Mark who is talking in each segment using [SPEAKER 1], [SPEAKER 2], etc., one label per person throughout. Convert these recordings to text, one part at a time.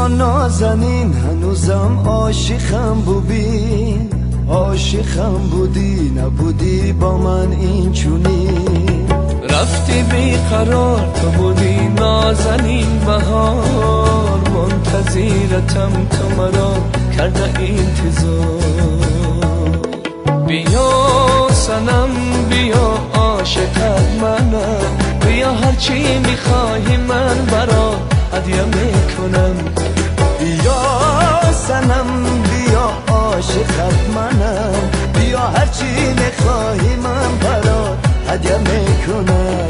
[SPEAKER 1] بیا نازنین هنوزم عاشقم ببین، عاشقم بودی نبودی با من این چونین.
[SPEAKER 2] رفتی بیقرار تو بودی نازنین بهار، منتظرتم تو مرا کرده انتظار. بیا صنم بیا عاشقت منم، بیا هرچی میخواهی من برات هدیه میکنم.
[SPEAKER 1] بیا صنم بیا عاشقت منم، بیا هرچی میخواهی من برات هدیه میکنم.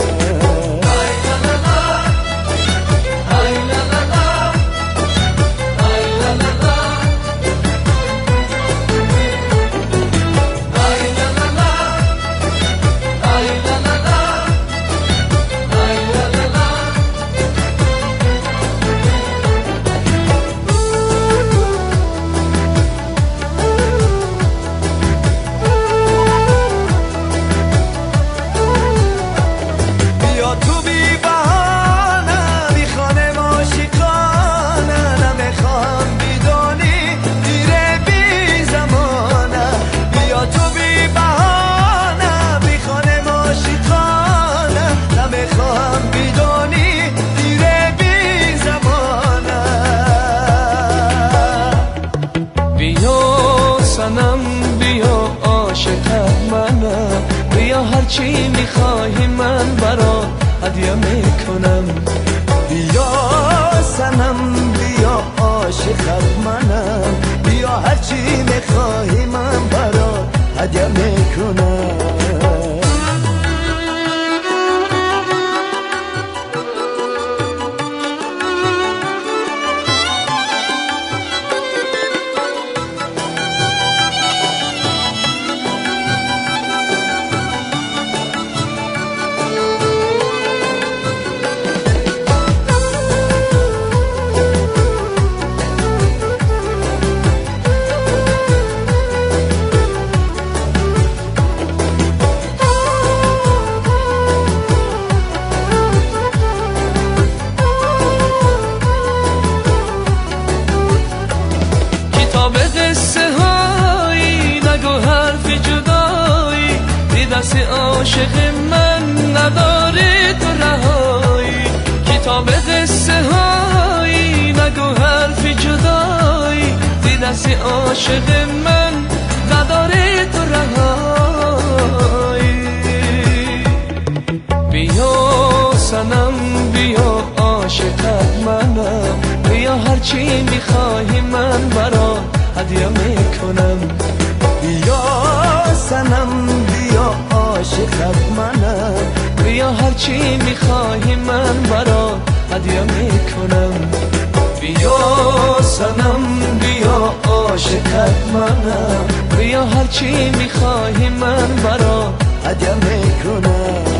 [SPEAKER 2] صنم بیا عاشقت منم، بیا هرچی میخواهی من برات هدیه میکنم.
[SPEAKER 1] بیا صنم بیا عاشقت منم، بیا هرچی میخواهی من برات هدیه میکنم.
[SPEAKER 2] دست عاشق من نداره تو رهایی، کتاب قصه هایی نگو حرف جدایی. دی دست عاشق من نداره تو رهایی. بیا صنم بیا عاشقت منم، بیا هرچی میخواهی من برات هدیه میکنم.
[SPEAKER 1] بیا صنم بیا عاشقت منم،
[SPEAKER 2] بیا هرچی میخواهی من برات هدیه میکنم. بیا صنم بیا عاشقت منم، بیا هرچی میخواهی من برات
[SPEAKER 1] هدیه میکنم.